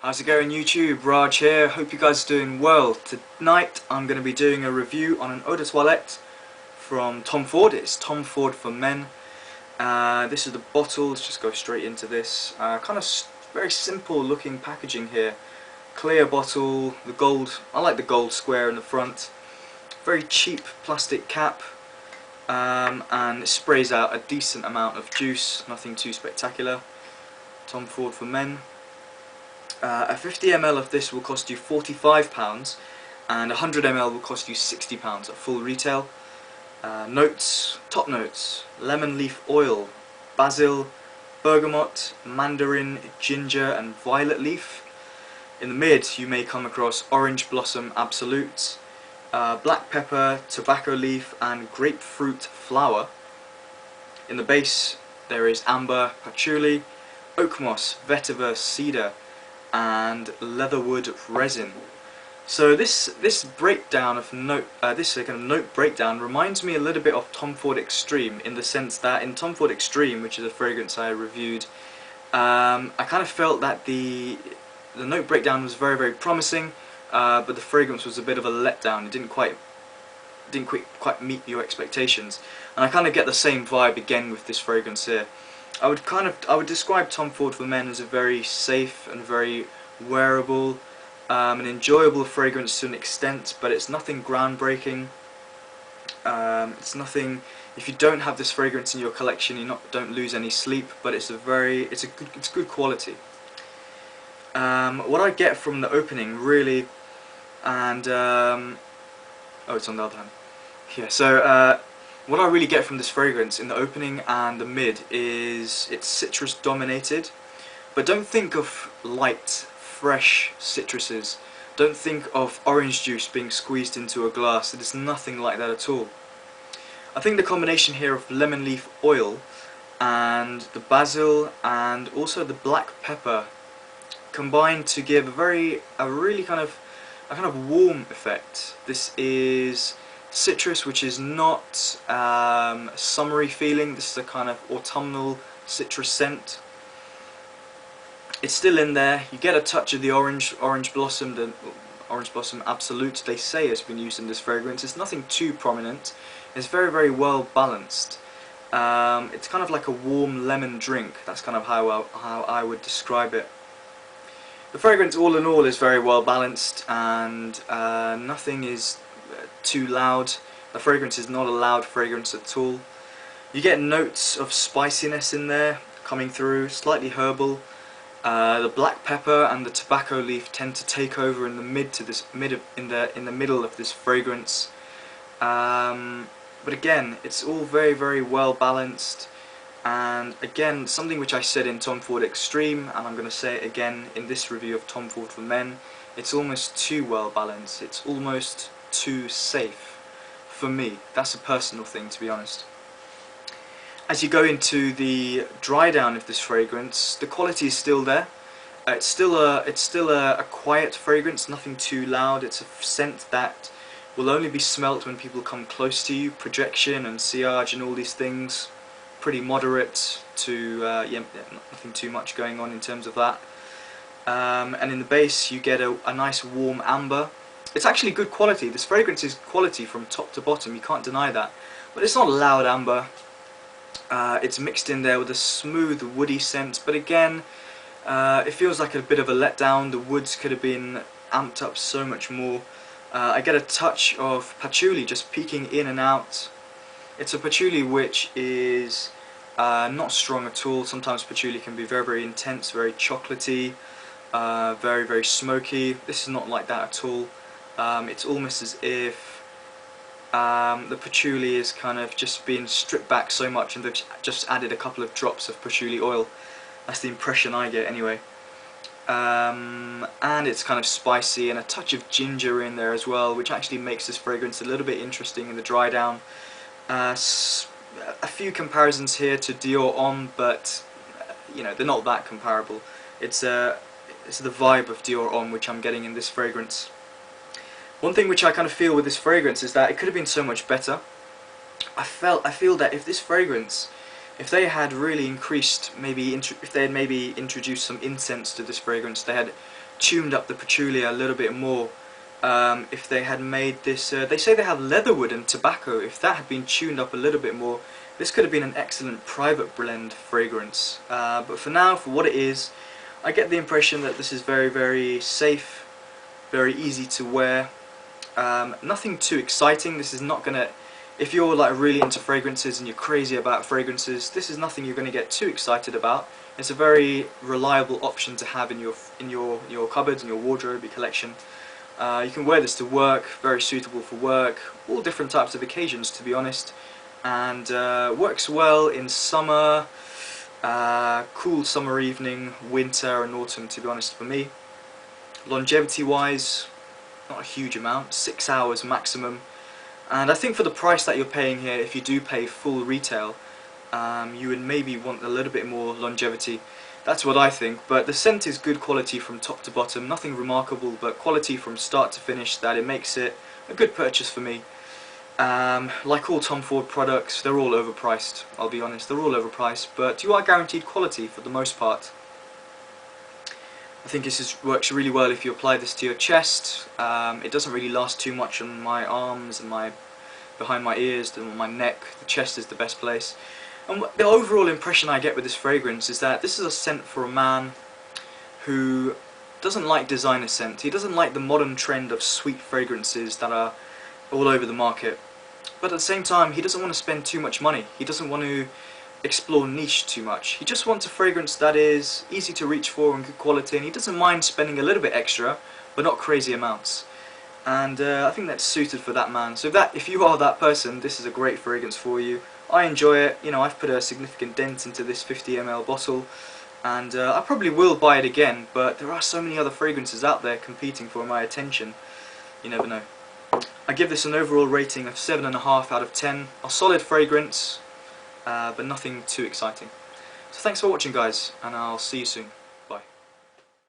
How's it going YouTube? Raj here, hope you guys are doing well. Tonight I'm going to be doing a review on an eau de toilette from Tom Ford. It's Tom Ford for men. This is the bottle. Let's just go straight into this. Kind of very simple looking packaging here. Clear bottle, the gold, I like the gold square in the front. Very cheap plastic cap, and it sprays out a decent amount of juice, nothing too spectacular. Tom Ford for men. A 50 ml of this will cost you £45 and 100 ml will cost you £60 at full retail. Notes, top notes: lemon leaf oil, basil, bergamot, mandarin, ginger and violet leaf. In the mid you may come across orange blossom absolute, black pepper, tobacco leaf and grapefruit flower. In the base there is amber, patchouli, oakmoss, vetiver, cedar and leatherwood resin. So this breakdown of note, this kind of note breakdown reminds me a little bit of Tom Ford Extreme, in the sense that in Tom Ford Extreme, which is a fragrance I reviewed, I kind of felt that the note breakdown was very promising, but the fragrance was a bit of a letdown. It didn't quite meet your expectations, and I kind of get the same vibe again with this fragrance here. I would describe Tom Ford for Men as a very safe and very wearable, an enjoyable fragrance to an extent, but it's nothing groundbreaking. It's nothing. If you don't have this fragrance in your collection, don't lose any sleep. But it's good quality. What I get from the opening really, and oh, it's on the other hand. Yeah. So. What I really get from this fragrance in the opening and the mid is it's citrus dominated, but don't think of light, fresh citruses. Don't think of orange juice being squeezed into a glass. It is nothing like that at all. I think the combination here of lemon leaf oil and the basil and also the black pepper combine to give a really kind of warm effect. This is citrus which is not summery feeling. This is a kind of autumnal citrus scent. It's still in there. You get a touch of the orange blossom, the orange blossom absolute they say has been used in this fragrance. It's nothing too prominent. It's very well balanced. It's kind of like a warm lemon drink. That's kind of how I would describe it. The fragrance all in all is very well balanced, and nothing is too loud. The fragrance is not a loud fragrance at all. You get notes of spiciness in there coming through, slightly herbal. The black pepper and the tobacco leaf tend to take over in the middle of this fragrance. But again, it's all very well balanced. And again, something which I said in Tom Ford Extreme, and I'm going to say it again in this review of Tom Ford for Men, it's almost too well balanced. It's almost too safe for me. That's a personal thing, to be honest. As you go into the dry down of this fragrance, the quality is still there. It's still a quiet fragrance, nothing too loud. It's a scent that will only be smelt when people come close to you. Projection and sillage and all these things, pretty moderate to yeah, nothing too much going on in terms of that. And in the base you get a nice warm amber. It's actually good quality. This fragrance is quality from top to bottom, you can't deny that. But it's not a loud amber. It's mixed in there with a smooth woody scent, but again, it feels like a bit of a letdown. The woods could have been amped up so much more. I get a touch of patchouli just peeking in and out. It's a patchouli which is not strong at all. Sometimes patchouli can be very intense, very chocolatey, very smoky. This is not like that at all. It's almost as if the patchouli is kind of just being stripped back so much and they've just added a couple of drops of patchouli oil. That's the impression I get anyway. And it's kind of spicy, and a touch of ginger in there as well, which actually makes this fragrance a little bit interesting in the dry down. A few comparisons here to Dior Homme, but you know, they're not that comparable. It's the vibe of Dior Homme which I'm getting in this fragrance. One thing which I kind of feel with this fragrance is that it could have been so much better. I feel that if this fragrance if they had really increased, if they had maybe introduced some incense to this fragrance, they had tuned up the patchouli a little bit more, if they had made this, they say they have leatherwood and tobacco, if that had been tuned up a little bit more, this could have been an excellent private blend fragrance. But for now, for what it is, I get the impression that this is very, very safe, very easy to wear. Nothing too exciting. This is not gonna, if you're like really into fragrances and you're crazy about fragrances, this is nothing you're gonna get too excited about. It's a very reliable option to have in your cupboards, in your wardrobe, your collection. You can wear this to work, very suitable for work, all different types of occasions, to be honest, and works well in summer, cool summer evening, winter and autumn, to be honest, for me. Longevity wise, not a huge amount, 6 hours maximum, and I think for the price that you're paying here, if you do pay full retail, you would maybe want a little bit more longevity. That's what I think, but the scent is good quality from top to bottom, nothing remarkable, but quality from start to finish that it makes it a good purchase for me. Like all Tom Ford products, they're all overpriced, I'll be honest, they're all overpriced, but you are guaranteed quality for the most part. I think this works really well if you apply this to your chest. It doesn't really last too much on my arms and behind my ears and my neck. The chest is the best place. And the overall impression I get with this fragrance is that this is a scent for a man who doesn't like designer scent. He doesn't like the modern trend of sweet fragrances that are all over the market. But at the same time, he doesn't want to spend too much money. He doesn't want to explore niche too much. He just wants a fragrance that is easy to reach for and good quality, and he doesn't mind spending a little bit extra, but not crazy amounts. And I think that's suited for that man. So if you are that person, this is a great fragrance for you. I enjoy it. You know, I've put a significant dent into this 50 ml bottle, and I probably will buy it again, but there are so many other fragrances out there competing for my attention. You never know. I give this an overall rating of 7.5 out of 10. A solid fragrance, but nothing too exciting. So thanks for watching, guys, and I'll see you soon.